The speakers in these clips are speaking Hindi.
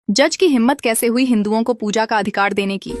जज की हिम्मत कैसे हुई हिंदुओं को पूजा का अधिकार देने की।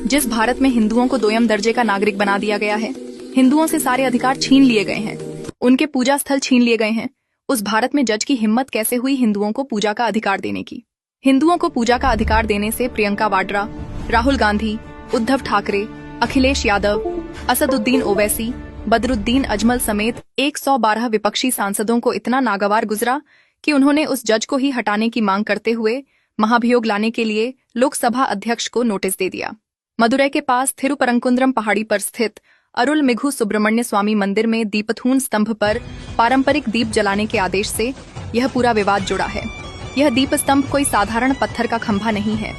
जिस भारत में हिंदुओं को दोयम दर्जे का नागरिक बना दिया गया है, हिंदुओं से सारे अधिकार छीन लिए गए हैं, उनके पूजा स्थल छीन लिए गए हैं, उस भारत में जज की हिम्मत कैसे हुई हिंदुओं को पूजा का अधिकार देने की। हिंदुओं को पूजा का अधिकार देने से प्रियंका वाड्रा, राहुल गांधी, उद्धव ठाकरे, अखिलेश यादव, असदुद्दीन ओवैसी, बदरुद्दीन अजमल समेत 112 विपक्षी सांसदों को इतना नागवार गुजरा कि उन्होंने उस जज को ही हटाने की मांग करते हुए महाभियोग लाने के लिए लोकसभा अध्यक्ष को नोटिस दे दिया। मदुरै के पास थिरुपरंकुंद्रम पहाड़ी पर स्थित अरुलमिघु सुब्रमण्य स्वामी मंदिर में दीपथून स्तंभ पर पारंपरिक दीप जलाने के आदेश से यह पूरा विवाद जुड़ा है। यह दीप स्तंभ कोई साधारण पत्थर का खंभा नहीं है,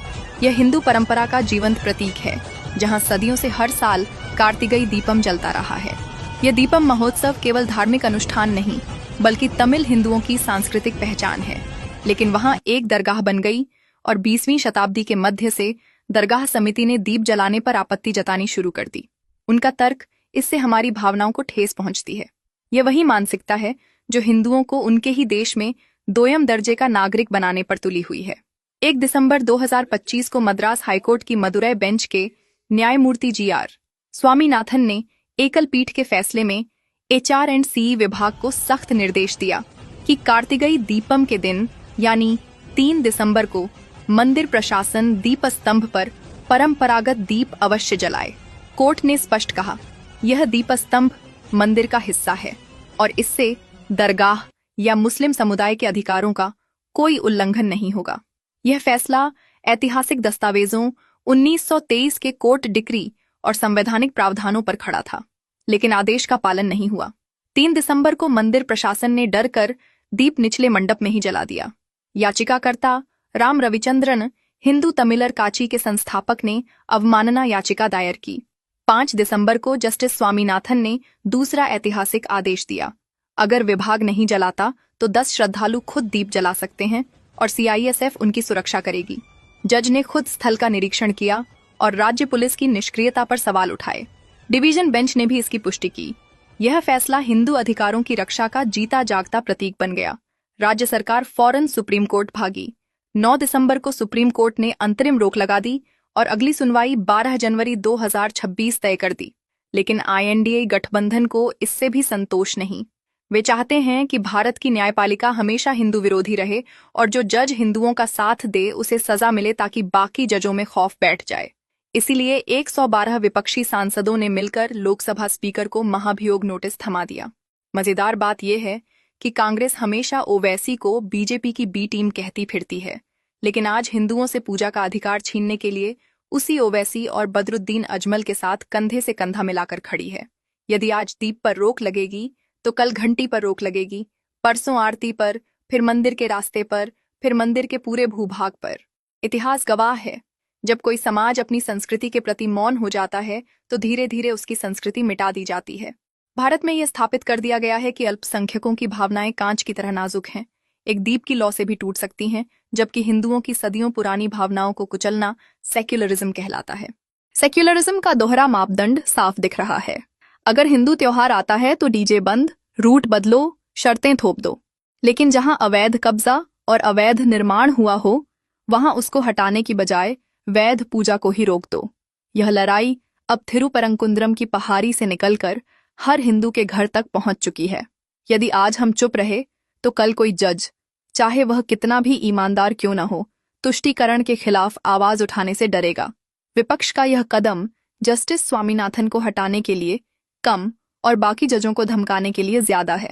यह हिंदू परंपरा का जीवंत प्रतीक है, जहां सदियों से हर साल कार्तिकई दीपम जलता रहा है। यह दीपम महोत्सव केवल धार्मिक अनुष्ठान नहीं, बल्कि तमिल हिंदुओं की सांस्कृतिक पहचान है। लेकिन वहां एक दरगाह बन गई और 20वीं शताब्दी के मध्य से दरगाह समिति ने दीप जलाने पर आपत्ति जतानी शुरू कर दी। उनका तर्क, इससे हमारी भावनाओं को ठेस पहुंचती है। यह वही मानसिकता है जो हिंदुओं को उनके ही देश में दोयम दर्जे का नागरिक बनाने पर तुली हुई है। 1 दिसंबर 2025 को मद्रास हाईकोर्ट की मदुरै बेंच के न्यायमूर्ति GR स्वामीनाथन ने एकल पीठ के फैसले में HR&CE विभाग को सख्त निर्देश दिया कि कार्तिकई दीपम के दिन यानी 3 दिसंबर को मंदिर प्रशासन दीप स्तंभ पर परंपरागत दीप अवश्य जलाए। कोर्ट ने स्पष्ट कहा, यह दीप स्तंभ मंदिर का हिस्सा है और इससे दरगाह या मुस्लिम समुदाय के अधिकारों का कोई उल्लंघन नहीं होगा। यह फैसला ऐतिहासिक दस्तावेजों 1923 के कोर्ट डिक्री और संवैधानिक प्रावधानों पर खड़ा था, लेकिन आदेश का पालन नहीं हुआ। 3 दिसंबर को मंदिर प्रशासन ने डर कर दीप निचले मंडप में ही जला दिया। याचिकाकर्ता राम रविचंद्रन, हिंदू तमिलर काची के संस्थापक, ने अवमानना याचिका दायर की। 5 दिसंबर को जस्टिस स्वामीनाथन ने दूसरा ऐतिहासिक आदेश दिया। अगर विभाग नहीं जलाता तो 10 श्रद्धालु खुद दीप जला सकते हैं और CISF उनकी सुरक्षा करेगी। जज ने खुद स्थल का निरीक्षण किया और राज्य पुलिस की निष्क्रियता पर सवाल उठाए। डिवीजन बेंच ने भी इसकी पुष्टि की। यह फैसला हिंदू अधिकारों की रक्षा का जीता जागता प्रतीक बन गया। राज्य सरकार फौरन सुप्रीम कोर्ट भागी। 9 दिसंबर को सुप्रीम कोर्ट ने अंतरिम रोक लगा दी और अगली सुनवाई 12 जनवरी 2026 तय कर दी। लेकिन INDA गठबंधन को इससे भी संतोष नहीं। वे चाहते हैं कि भारत की न्यायपालिका हमेशा हिंदू विरोधी रहे और जो जज हिंदुओं का साथ दे उसे सजा मिले ताकि बाकी जजों में खौफ बैठ जाए। इसीलिए 112 विपक्षी सांसदों ने मिलकर लोकसभा स्पीकर को महाभियोग नोटिस थमा दिया। मजेदार बात यह है कि कांग्रेस हमेशा ओवैसी को BJP की B टीम कहती फिरती है, लेकिन आज हिंदुओं से पूजा का अधिकार छीनने के लिए उसी ओवैसी और बदरुद्दीन अजमल के साथ कंधे से कंधा मिलाकर खड़ी है। यदि आज दीप पर रोक लगेगी तो कल घंटी पर रोक लगेगी, परसों आरती पर, फिर मंदिर के रास्ते पर, फिर मंदिर के पूरे भूभाग पर। इतिहास गवाह है, जब कोई समाज अपनी संस्कृति के प्रति मौन हो जाता है तो धीरे धीरे उसकी संस्कृति मिटा दी जाती है। भारत में यह स्थापित कर दिया गया है कि अल्पसंख्यकों की भावनाएं कांच की तरह नाजुक हैं, एक दीप की लौ से भी टूट सकती हैं, जबकि हिंदुओं की सदियों पुरानी भावनाओं को कुचलना सेक्युलरिज्म कहलाता है। सेक्युलरिज्म का दोहरा मापदंड साफ दिख रहा है। अगर हिंदू त्योहार आता है तो DJ बंद, रूट बदलो, शर्तें थोप दो, लेकिन जहां अवैध कब्जा और अवैध निर्माण हुआ हो वहां उसको हटाने की बजाय वैध पूजा को ही रोक दो। यह लड़ाई अब थिरुपरंकुंद्रम की पहाड़ी से निकलकर हर हिंदू के घर तक पहुंच चुकी है। यदि आज हम चुप रहे तो कल कोई जज, चाहे वह कितना भी ईमानदार क्यों न हो, तुष्टीकरण के खिलाफ आवाज उठाने से डरेगा। विपक्ष का यह कदम जस्टिस स्वामीनाथन को हटाने के लिए कम और बाकी जजों को धमकाने के लिए ज्यादा है।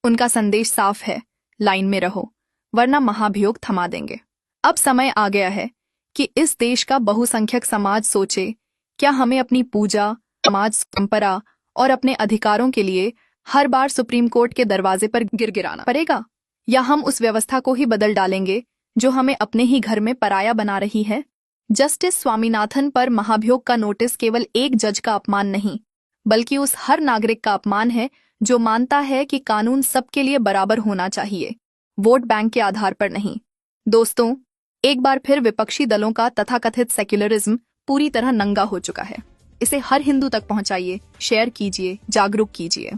उनका संदेश साफ है, लाइन में रहो वरना महाभियोग थमा देंगे। अब समय आ गया है कि इस देश का बहुसंख्यक समाज सोचे, क्या हमें अपनी पूजा, समाज परंपरा और अपने अधिकारों के लिए हर बार सुप्रीम कोर्ट के दरवाजे पर गिड़गिड़ाना पड़ेगा, या हम उस व्यवस्था को ही बदल डालेंगे जो हमें अपने ही घर में पराया बना रही है। जस्टिस स्वामीनाथन पर महाभियोग का नोटिस केवल एक जज का अपमान नहीं, बल्कि उस हर नागरिक का अपमान है जो मानता है कि कानून सबके लिए बराबर होना चाहिए, वोट बैंक के आधार पर नहीं। दोस्तों, एक बार फिर विपक्षी दलों का तथाकथित सेक्युलरिज्म पूरी तरह नंगा हो चुका है। इसे हर हिंदू तक पहुंचाइए, शेयर कीजिए, जागरूक कीजिए।